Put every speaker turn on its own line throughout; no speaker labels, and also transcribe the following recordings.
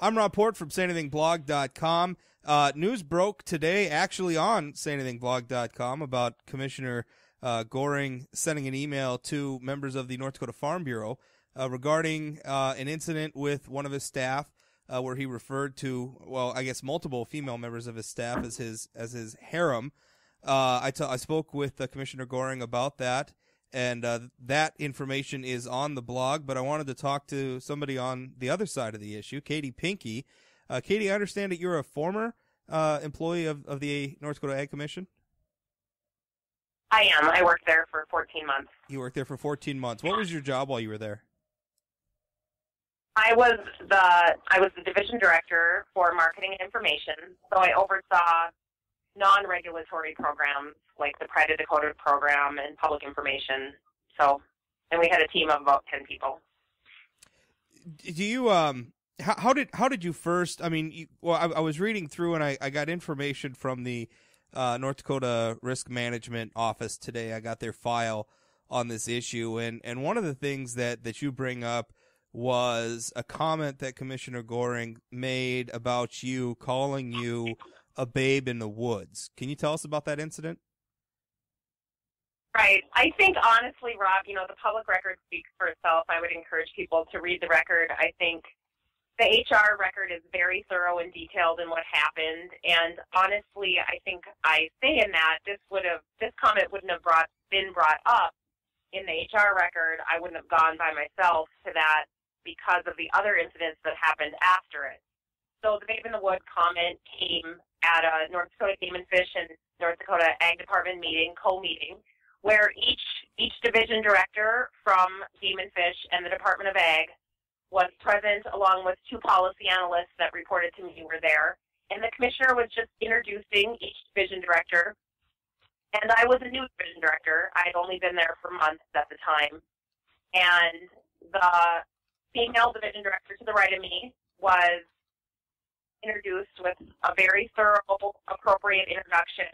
I'm Rob Port from SayAnythingBlog.com. News broke today, actually on SayAnythingBlog.com, about Commissioner Goehring sending an email to members of the North Dakota Farm Bureau regarding an incident with one of his staff where he referred to, well, I guess multiple female members of his staff as his harem. I spoke with Commissioner Goehring about that. And that information is on the blog, but I wanted to talk to somebody on the other side of the issue, Katie Pinke. Katie, I understand that you're a former employee of the North Dakota Ag Commission?
I am. I worked there for 14 months.
You worked there for 14 months. What was your job while you were there?
I was the division director for marketing and information, so I oversaw non-regulatory programs like the Pride of Dakota program and public information. So, and we had a team of about 10 people.
Do you how did you first? I mean, I was reading through and I got information from the North Dakota Risk Management Office today. I got their file on this issue, and one of the things that you bring up was a comment that Commissioner Goehring made about you, calling you a babe in the woods. Can you tell us about that incident?
Right. I think, honestly, Rob, the public record speaks for itself. I would encourage people to read the record. I think the HR record is very thorough and detailed in what happened. And honestly, I think I say in that this comment wouldn't have been brought up in the HR record. I wouldn't have gone by myself to that because of the other incidents that happened after it. So the Babe in the Wood comment came at a North Dakota Game and Fish and North Dakota Ag Department co-meeting, where each division director from Game and Fish and the Department of Ag was present, along with two policy analysts that reported to me were there. And the commissioner was just introducing each division director. And I was a new division director. I had only been there for months at the time. And the female division director to the right of me was introduced with a very thorough, appropriate introduction.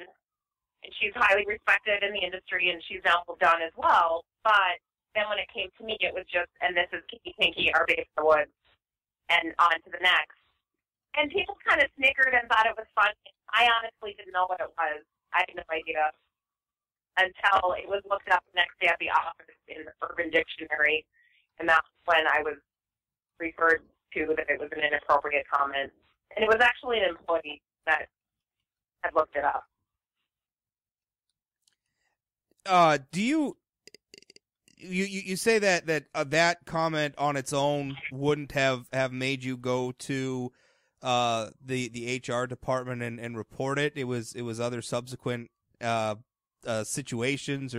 And she's highly respected in the industry, and she's now moved on as well. But then when it came to me, it was just, and this is Katie Pinke, our babe in the woods, and on to the next. And people kind of snickered and thought it was funny. I honestly didn't know what it was. I had no idea until it was looked up the next day at the office in the Urban Dictionary, and that's when I was referred to that it was an inappropriate comment. And it was actually an employee that had looked it up.
Do you say that comment on its own wouldn't have made you go to the HR department and report it? It was other subsequent situations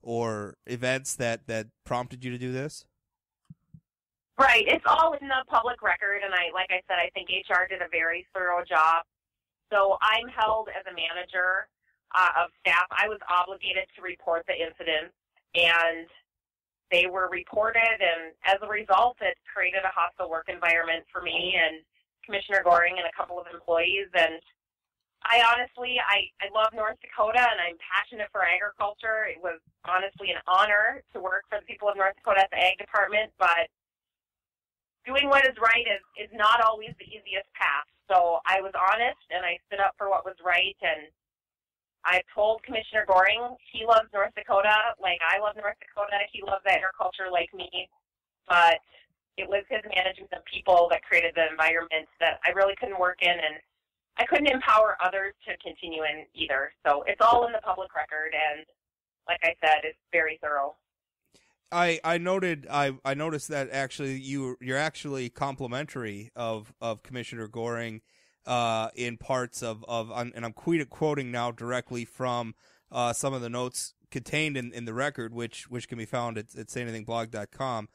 or events that prompted you to do this?
Right. It's all in the public record, and like I said, I think HR did a very thorough job. So I'm held as a manager of staff. I was obligated to report the incidents, and they were reported, and as a result, it created a hostile work environment for me and Commissioner Goehring and a couple of employees. And I honestly love North Dakota, and I'm passionate for agriculture. It was honestly an honor to work for the people of North Dakota at the Ag Department, but doing what is right is not always the easiest path. So I was honest, and I stood up for what was right, and I told Commissioner Goehring he loves North Dakota like I love North Dakota. He loves agriculture like me, but it was his management of people that created the environment that I really couldn't work in, and I couldn't empower others to continue in either. So it's all in the public record, and like I said, it's very thorough.
I noticed that actually you're actually complimentary of Commissioner Goehring in parts of and I'm quoting now directly from some of the notes contained in the record, which can be found at SayAnythingBlog.com.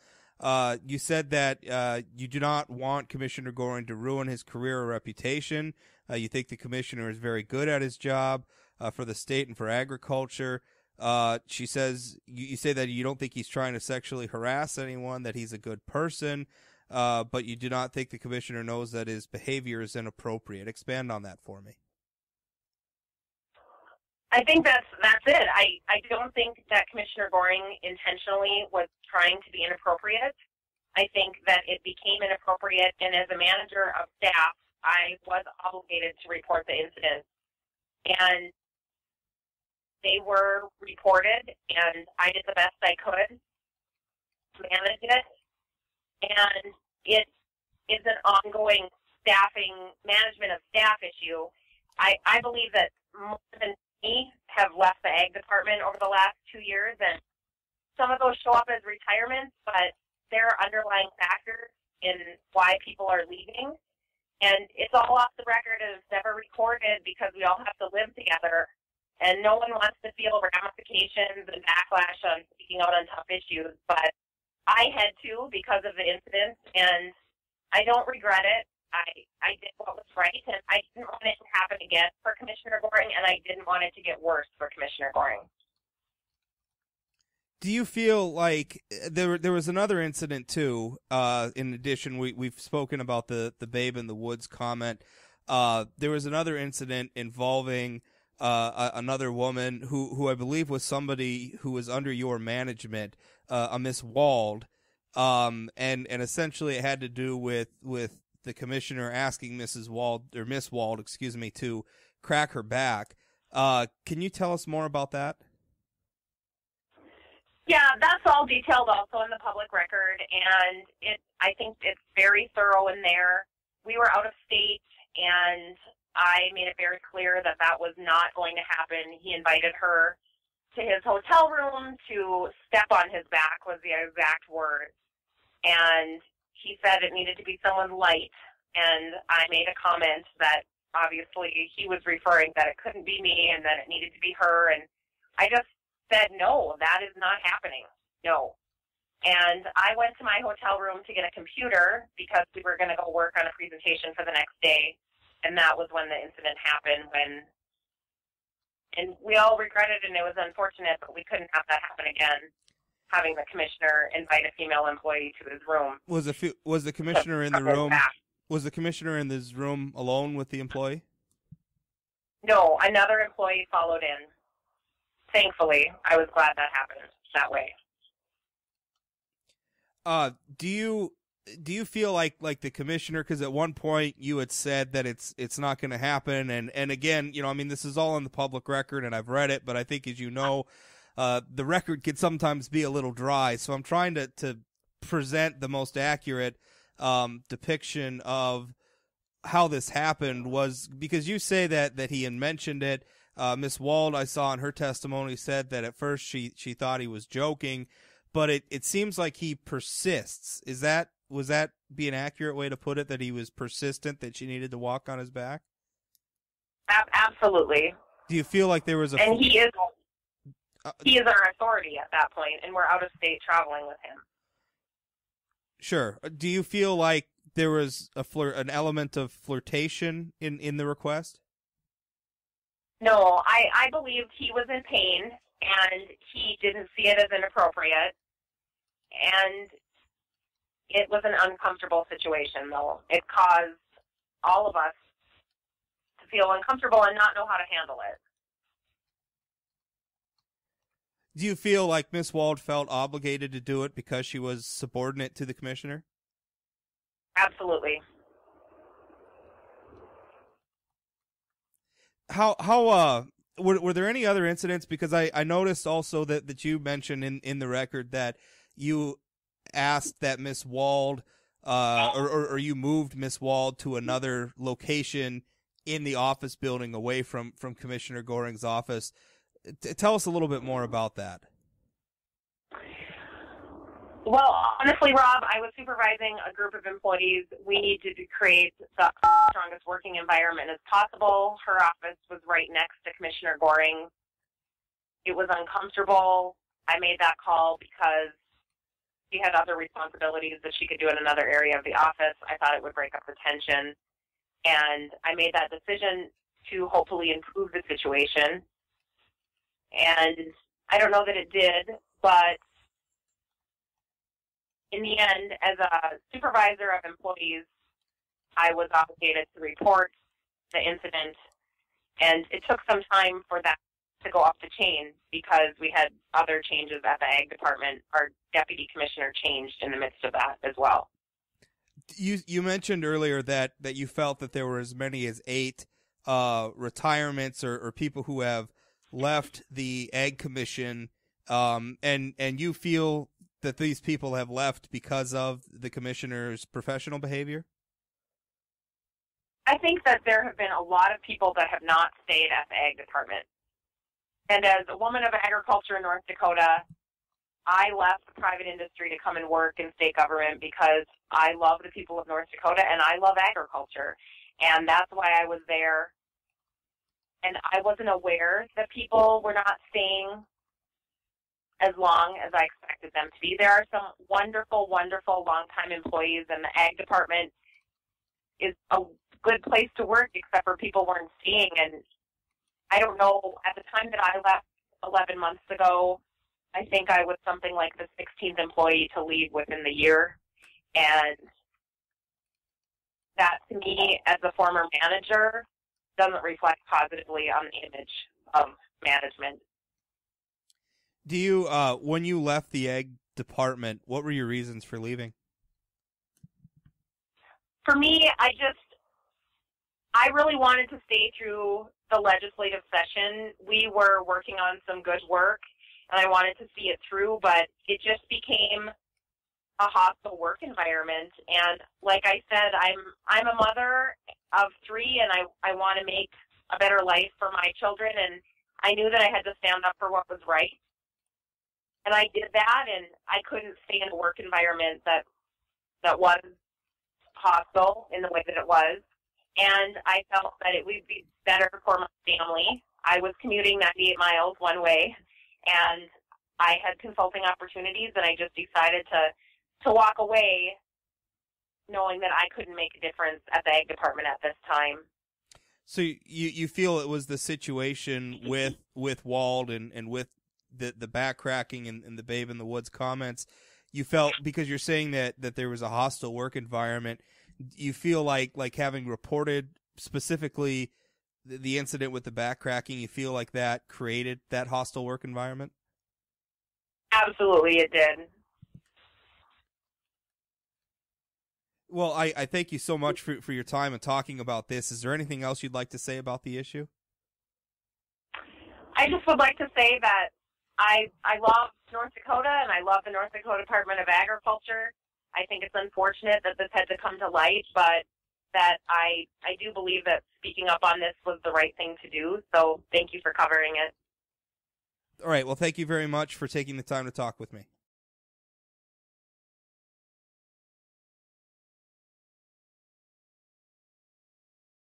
You said that you do not want Commissioner Goehring to ruin his career or reputation. You think the commissioner is very good at his job for the state and for agriculture. She says you say that you don't think he's trying to sexually harass anyone, that he's a good person, but you do not think the commissioner knows that his behavior is inappropriate. Expand on that for me.
I think that's it. I don't think that Commissioner Goehring intentionally was trying to be inappropriate. I think that it became inappropriate, and as a manager of staff, I was obligated to report the incident. And they were reported, and I did the best I could to manage it. And it is an ongoing management of staff issue. I believe that more than me have left the ag department over the last 2 years, and some of those show up as retirements, but there are underlying factors in why people are leaving. And it's all off the record and it's never recorded because we all have to live together. And no one wants to feel ramifications and backlash on speaking out on tough issues. But I had to because of the incident, and I don't regret it. I did what was right, and I didn't want it to happen again for Commissioner Goehring, and I didn't want it to get worse for Commissioner Goehring.
Do you feel like there was another incident too? In addition, we've spoken about the babe in the woods comment. There was another incident involving another woman who I believe was somebody who was under your management, a Miss Wald, and essentially it had to do with the commissioner asking Miss Wald, to crack her back. Can you tell us more about that?
Yeah, that's all detailed also in the public record, and I think it's very thorough in there. We were out of state, and I made it very clear that that was not going to happen. He invited her to his hotel room to step on his back was the exact word, and he said it needed to be someone light, and I made a comment that obviously he was referring that it couldn't be me and that it needed to be her, and I just said, no, that is not happening. No. And I went to my hotel room to get a computer because we were going to go work on a presentation for the next day. And that was when the incident happened, and we all regretted, and it was unfortunate, but we couldn't have that happen again, having the commissioner invite a female employee to his room.
Was the commissioner in the room? Was the commissioner in this room alone with the employee?
No, another employee followed in. Thankfully, I was glad that happened that way.
Do you feel like the commissioner, because at one point you had said that it's not going to happen, and again, I mean, this is all on the public record, and I've read it, but I think, as you know, the record can sometimes be a little dry, so I'm trying to present the most accurate depiction of how this happened, was because you say that he had mentioned it. Miss Wald, I saw in her testimony, said that at first she thought he was joking, but it seems like he persists. Was that be an accurate way to put it, that he was persistent, that she needed to walk on his back?
Absolutely.
Do you feel like there was
and he is our authority at that point, and we're out of state traveling with him.
Sure. Do you feel like there was an element of flirtation in the request?
No, I believed he was in pain, and he didn't see it as inappropriate, and it was an uncomfortable situation, though. It caused all of us to feel uncomfortable and not know how to handle it.
Do you feel like Miss Wald felt obligated to do it because she was subordinate to the commissioner?
Absolutely.
How were there any other incidents? Because I noticed also that you mentioned in the record that you asked that Miss Wald or you moved Miss Wald to another location in the office building away from Commissioner Goehring's office. Tell us a little bit more about that.
Well, honestly, Rob, I was supervising a group of employees. We needed to create the strongest working environment as possible. Her office was right next to Commissioner Goehring. It was uncomfortable. I made that call because she had other responsibilities that she could do in another area of the office. I thought it would break up the tension. And I made that decision to hopefully improve the situation. And I don't know that it did, but in the end, as a supervisor of employees, I was obligated to report the incident, and it took some time for that to go up the chain because we had other changes at the Ag Department. Our deputy commissioner changed in the midst of that as well.
You mentioned earlier that you felt that there were as many as 8 retirements or people who have left the Ag Commission, and you feel that these people have left because of the commissioner's professional behavior?
I think that there have been a lot of people that have not stayed at the Ag Department. And as a woman of agriculture in North Dakota, I left the private industry to come and work in state government because I love the people of North Dakota and I love agriculture. And that's why I was there. And I wasn't aware that people were not staying as long as I expected them to be. There are some wonderful, wonderful longtime employees, and the Ag Department is a good place to work, except for people weren't staying. And I don't know, at the time that I left 11 months ago, I think I was something like the 16th employee to leave within the year. And that, to me, as a former manager, doesn't reflect positively on the image of management.
Do you, when you left the Ag Department, what were your reasons for leaving?
For me, I really wanted to stay through the legislative session. We were working on some good work, and I wanted to see it through, but it just became a hostile work environment. And like I said, I'm a mother of 3, and I want to make a better life for my children, and I knew that I had to stand up for what was right. And I did that, and I couldn't stay in a work environment that was hostile in the way that it was. And I felt that it would be better for my family. I was commuting 98 miles one way, and I had consulting opportunities, and I just decided to walk away knowing that I couldn't make a difference at the Ag Department at this time.
So you feel it was the situation with Wald and with the backcracking and the Babe in the Woods comments, you felt, because you're saying that there was a hostile work environment, you feel like having reported specifically the incident with the backcracking, you feel like that created that hostile work environment?
Absolutely, it did.
Well, I thank you so much for your time and talking about this. Is there anything else you'd like to say about the issue?
I just would like to say that I love North Dakota, and I love the North Dakota Department of Agriculture. I think it's unfortunate that this had to come to light, but that I do believe that speaking up on this was the right thing to do. So thank you for covering it.
All right. Well, thank you very much for taking the time to talk with me.